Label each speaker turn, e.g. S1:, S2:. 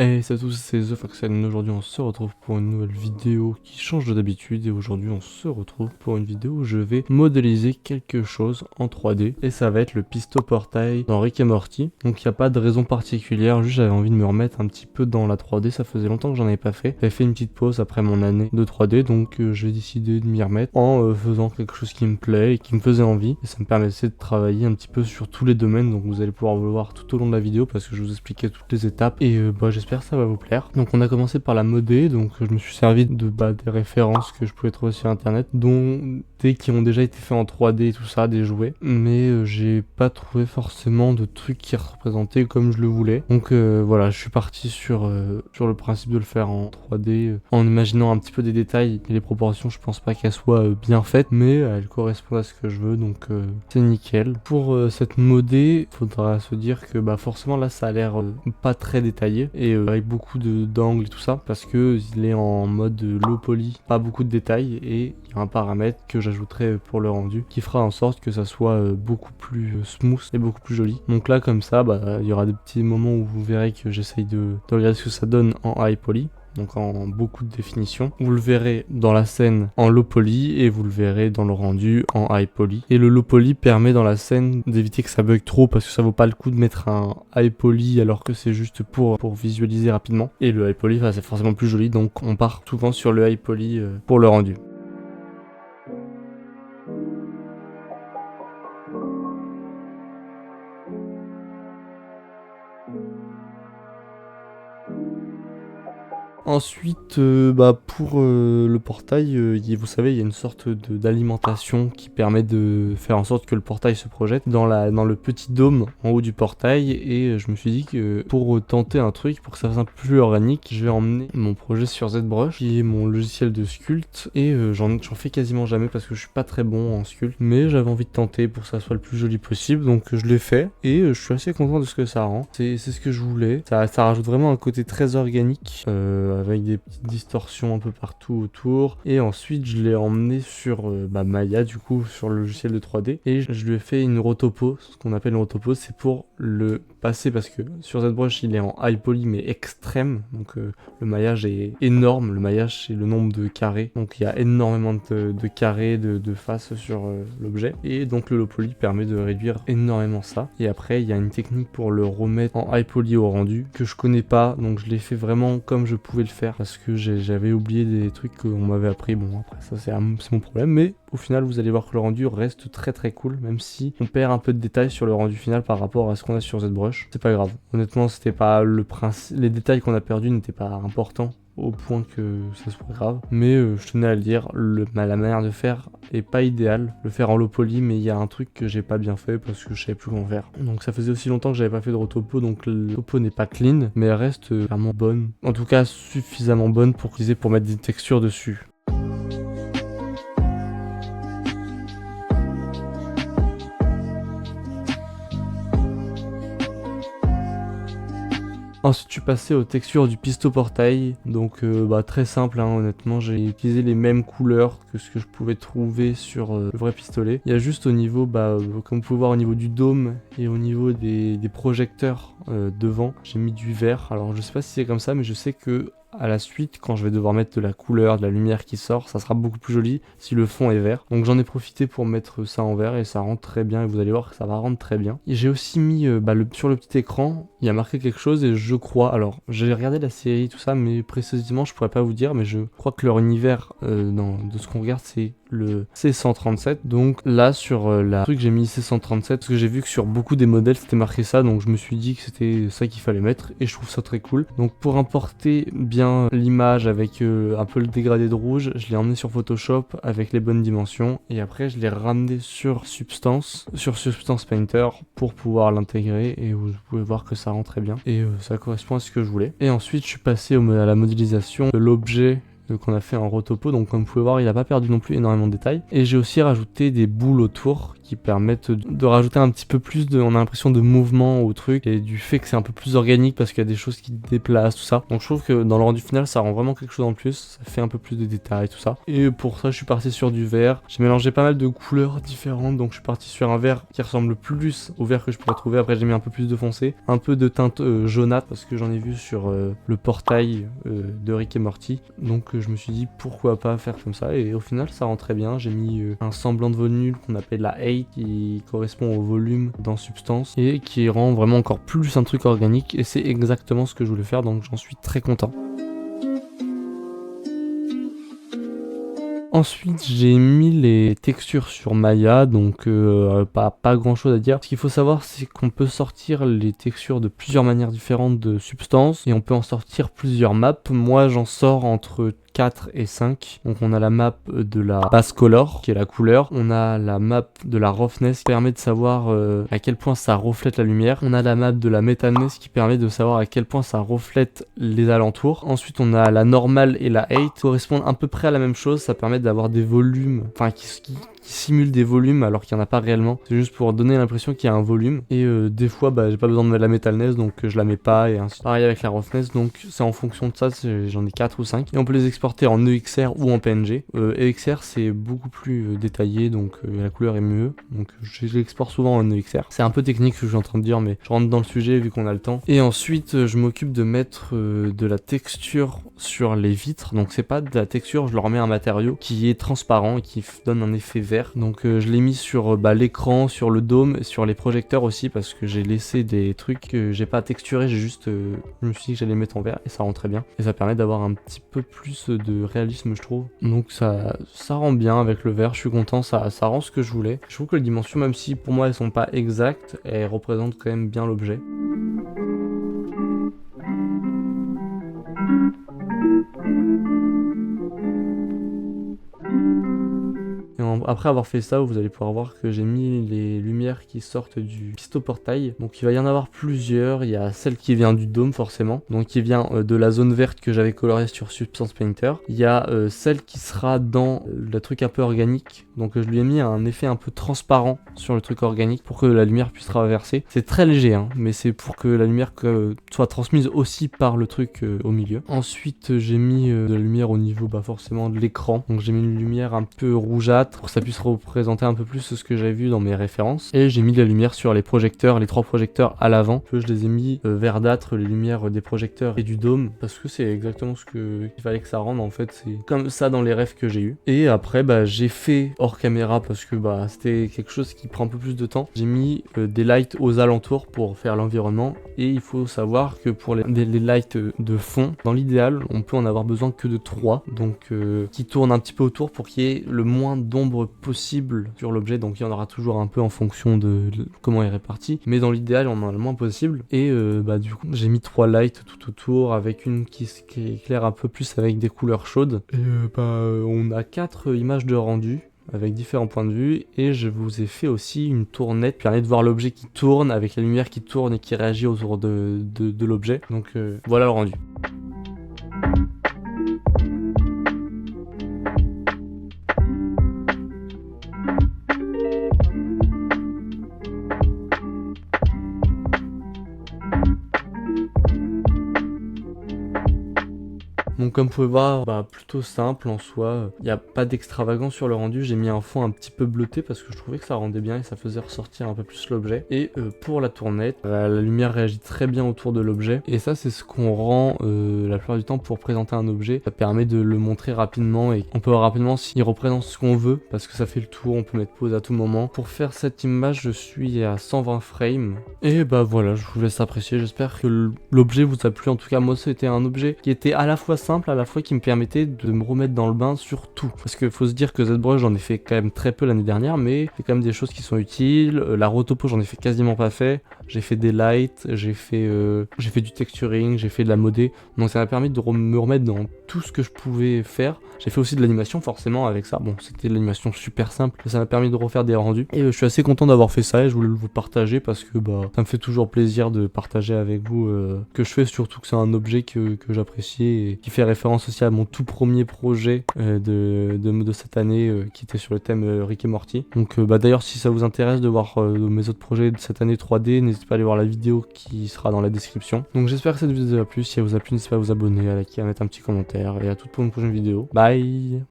S1: Hey, salut à tous, c'est TheFoxen. Aujourd'hui, on se retrouve pour une nouvelle vidéo qui change de d'habitude. Et aujourd'hui, on se retrouve pour une vidéo où je vais modéliser quelque chose en 3D. Et ça va être le Pisto Portail dans Rick et Morty. Donc, il n'y a pas de raison particulière. Juste, j'avais envie de me remettre un petit peu dans la 3D. Ça faisait longtemps que j'en avais pas fait. J'avais fait une petite pause après mon année de 3D. Donc, j'ai décidé de m'y remettre en faisant quelque chose qui me plaît et qui me faisait envie. Et ça me permettait de travailler un petit peu sur tous les domaines. Donc, vous allez pouvoir le voir tout au long de la vidéo parce que je vous expliquais toutes les étapes. Et j'espère que ça va vous plaire. Donc on a commencé par la modé, donc je me suis servi de des références que je pouvais trouver sur internet, dont des qui ont déjà été faits en 3D et tout ça, des jouets, mais j'ai pas trouvé forcément de trucs qui représentaient comme je le voulais. Donc voilà, je suis parti sur le principe de le faire en 3D, en imaginant un petit peu des détails et les proportions. Je pense pas qu'elles soient bien faites, mais elles correspondent à ce que je veux, donc c'est nickel. Pour cette modé, faudra se dire que forcément là ça a l'air pas très détaillé et avec beaucoup d'angles et tout ça, parce que il est en mode low poly, pas beaucoup de détails, et il y a un paramètre que j'ajouterai pour le rendu qui fera en sorte que ça soit beaucoup plus smooth et beaucoup plus joli. Donc là comme ça, il y aura des petits moments où vous verrez que j'essaye de regarder ce que ça donne en high poly, donc en beaucoup de définition. Vous le verrez dans la scène en low poly et vous le verrez dans le rendu en high poly. Et le low poly permet dans la scène d'éviter que ça bug trop, parce que ça vaut pas le coup de mettre un high poly alors que c'est juste pour visualiser rapidement. Et le high poly, c'est forcément plus joli, donc on part souvent sur le high poly pour le rendu. Ensuite, pour le portail, vous savez, il y a une sorte d'alimentation qui permet de faire en sorte que le portail se projette dans le petit dôme en haut du portail. Et je me suis dit que pour tenter un truc, pour que ça fasse un peu plus organique, je vais emmener mon projet sur ZBrush, qui est mon logiciel de sculpt. Et j'en fais quasiment jamais parce que je suis pas très bon en sculpt, mais j'avais envie de tenter pour que ça soit le plus joli possible. Donc je l'ai fait et je suis assez content de ce que ça rend. C'est ce que je voulais. Ça rajoute vraiment un côté très organique. Avec des petites distorsions un peu partout autour. Et ensuite je l'ai emmené sur Maya, du coup sur le logiciel de 3D, et je lui ai fait une rotopo. Ce qu'on appelle une rotopo, c'est pour le passer, parce que sur ZBrush il est en high poly mais extrême, donc le maillage est énorme. Le maillage, c'est le nombre de carrés, donc il y a énormément de carrés de faces sur l'objet, et donc le low poly permet de réduire énormément ça. Et après il y a une technique pour le remettre en high poly au rendu que je connais pas, donc je l'ai fait vraiment comme je pouvais le faire, parce que j'avais oublié des trucs qu'on m'avait appris. Bon, après ça c'est mon problème, mais au final vous allez voir que le rendu reste très très cool, même si on perd un peu de détails sur le rendu final par rapport à ce qu'on a sur ZBrush. C'est pas grave, honnêtement c'était pas le principe, les détails qu'on a perdus n'étaient pas importants au point que ça soit grave, mais je tenais à le dire, la manière de faire est pas idéale, le faire en low poly, mais il y a un truc que j'ai pas bien fait parce que je savais plus comment faire. Donc ça faisait aussi longtemps que j'avais pas fait de rotopo, donc le topo n'est pas clean, mais elle reste vraiment bonne, en tout cas suffisamment bonne pour mettre des textures dessus. Ensuite je suis passé aux textures du Pisto Portail, donc très simple, honnêtement j'ai utilisé les mêmes couleurs que ce que je pouvais trouver sur le vrai pistolet. Il y a juste au niveau, comme vous pouvez voir au niveau du dôme et au niveau des projecteurs devant, j'ai mis du vert. Alors je sais pas si c'est comme ça, mais je sais que à la suite, quand je vais devoir mettre de la couleur, de la lumière qui sort, ça sera beaucoup plus joli si le fond est vert. Donc j'en ai profité pour mettre ça en vert et ça rend très bien, et vous allez voir que ça va rendre très bien. Et j'ai aussi mis sur le petit écran, il y a marqué quelque chose, et je crois, alors j'ai regardé la série tout ça, mais précisément je pourrais pas vous dire, mais je crois que leur univers de ce qu'on regarde, c'est le C137. Donc là sur la truc, j'ai mis C137 parce que j'ai vu que sur beaucoup des modèles c'était marqué ça, donc je me suis dit que c'était ça qu'il fallait mettre, et je trouve ça très cool. Donc pour importer bien l'image avec un peu le dégradé de rouge, je l'ai emmené sur Photoshop avec les bonnes dimensions, et après je l'ai ramené sur Substance Painter pour pouvoir l'intégrer, et vous pouvez voir que ça rend très bien et ça correspond à ce que je voulais. Et ensuite je suis passé à la modélisation de l'objet qu'on a fait en rotopo. Donc comme vous pouvez voir, il n'a pas perdu non plus énormément de détails, et j'ai aussi rajouté des boules autour qui permettent de rajouter un petit peu plus on a l'impression de mouvement au truc et du fait que c'est un peu plus organique parce qu'il y a des choses qui déplacent, tout ça. Donc je trouve que dans le rendu final, ça rend vraiment quelque chose en plus, ça fait un peu plus de détails, tout ça. Et pour ça, je suis parti sur du vert. J'ai mélangé pas mal de couleurs différentes, donc je suis parti sur un vert qui ressemble plus au vert que je pourrais trouver. Après, j'ai mis un peu plus de foncé, un peu de teinte jaunâtre parce que j'en ai vu sur le portail de Rick et Morty. Donc je me suis dit pourquoi pas faire comme ça, et au final ça rend très bien. J'ai mis un semblant de volume qu'on appelle la 8 qui correspond au volume dans Substance et qui rend vraiment encore plus un truc organique, et c'est exactement ce que je voulais faire, donc j'en suis très content. Ensuite, j'ai mis les textures sur Maya, donc pas grand chose à dire. Ce qu'il faut savoir, c'est qu'on peut sortir les textures de plusieurs manières différentes de Substance, et on peut en sortir plusieurs maps. Moi, j'en sors entre 4 et 5. Donc on a la map de la base color qui est la couleur, on a la map de la roughness qui permet de savoir à quel point ça reflète la lumière, on a la map de la metalness qui permet de savoir à quel point ça reflète les alentours. Ensuite on a la normale et la 8 qui correspondent à peu près à la même chose, ça permet d'avoir des volumes, enfin qui simule des volumes alors qu'il n'y en a pas réellement, c'est juste pour donner l'impression qu'il y a un volume. Et des fois j'ai pas besoin de la metalness, donc je la mets pas, et ainsi. Pareil avec la roughness, donc c'est en fonction de ça, j'en ai 4 ou 5, et on peut les exporter en EXR ou en PNG. EXR c'est beaucoup plus détaillé, donc la couleur est mieux, donc je l'exporte souvent en EXR. C'est un peu technique ce que je suis en train de dire, mais je rentre dans le sujet vu qu'on a le temps. Et ensuite je m'occupe de mettre de la texture sur les vitres, donc c'est pas de la texture, je leur mets un matériau qui est transparent et qui donne un effet vert. Donc je l'ai mis sur l'écran, sur le dôme, sur les projecteurs aussi, parce que j'ai laissé des trucs que j'ai pas texturé, j'ai juste je me suis dit que j'allais mettre en vert, et ça rend très bien, et ça permet d'avoir un petit peu plus de réalisme, je trouve. Donc ça rend bien avec le vert, je suis content, ça rend ce que je voulais. Je trouve que les dimensions, même si pour moi elles sont pas exactes, elles représentent quand même bien l'objet. Après avoir fait ça, vous allez pouvoir voir que j'ai mis les lumières qui sortent du pistoportail. Donc il va y en avoir plusieurs. Il y a celle qui vient du dôme forcément, donc qui vient de la zone verte que j'avais coloriée sur Substance Painter. Il y a celle qui sera dans le truc un peu organique. Donc je lui ai mis un effet un peu transparent sur le truc organique pour que la lumière puisse traverser. C'est très léger, hein, mais c'est pour que la lumière soit transmise aussi par le truc au milieu. Ensuite j'ai mis de la lumière au niveau forcément de l'écran. Donc j'ai mis une lumière un peu rougeâtre pour que ça puisse représenter un peu plus ce que j'avais vu dans mes références. Et j'ai mis de la lumière sur les projecteurs, les 3 projecteurs à l'avant. Je les ai mis verdâtres, les lumières des projecteurs et du dôme, parce que c'est exactement ce qu'il fallait que ça rende en fait. C'est comme ça dans les rêves que j'ai eu. Et après j'ai fait hors caméra parce que c'était quelque chose qui prend un peu plus de temps. J'ai mis des lights aux alentours pour faire l'environnement, et il faut savoir que pour les lights de fond, dans l'idéal on peut en avoir besoin que de 3, donc qui tournent un petit peu autour pour qu'il y ait le moins d'ombre possible sur l'objet. Donc il y en aura toujours un peu en fonction de comment il est réparti, mais dans l'idéal on en a le moins possible. Et du coup j'ai mis 3 lights tout autour, avec une qui éclaire un peu plus avec des couleurs chaudes. Et on a 4 images de rendu avec différents points de vue, et je vous ai fait aussi une tournette qui permet de voir l'objet qui tourne avec la lumière qui tourne et qui réagit autour de l'objet. Donc voilà le rendu. Donc comme vous pouvez voir, plutôt simple en soi, il n'y a pas d'extravagance sur le rendu. J'ai mis un fond un petit peu bleuté parce que je trouvais que ça rendait bien et ça faisait ressortir un peu plus l'objet. Et pour la tournette, la lumière réagit très bien autour de l'objet, et ça c'est ce qu'on rend la plupart du temps pour présenter un objet. Ça permet de le montrer rapidement, et on peut voir rapidement s'il représente ce qu'on veut parce que ça fait le tour, on peut mettre pause à tout moment. Pour faire cette image, je suis à 120 frames, et voilà, je vous laisse apprécier. J'espère que l'objet vous a plu. En tout cas moi c'était un objet qui était à la fois simple, à la fois qui me permettait de me remettre dans le bain sur tout, parce qu'il faut se dire que ZBrush j'en ai fait quand même très peu l'année dernière, mais c'est quand même des choses qui sont utiles. La rotopo j'en ai fait quasiment pas fait, j'ai fait des lights, j'ai fait du texturing, j'ai fait de la modé, donc ça m'a permis de me remettre dans tout ce que je pouvais faire. J'ai fait aussi de l'animation forcément avec ça, bon c'était de l'animation super simple, mais ça m'a permis de refaire des rendus, et je suis assez content d'avoir fait ça, et je voulais vous partager parce que ça me fait toujours plaisir de partager avec vous que je fais, surtout que c'est un objet que j'apprécie et qui fait fait référence aussi à mon tout premier projet de cette année qui était sur le thème Rick et Morty. Donc d'ailleurs si ça vous intéresse de voir mes autres projets de cette année 3D, n'hésitez pas à aller voir la vidéo qui sera dans la description. Donc j'espère que cette vidéo vous a plu, si elle vous a plu n'hésitez pas à vous abonner, à liker, à mettre un petit commentaire et à toutes pour une prochaine vidéo. Bye.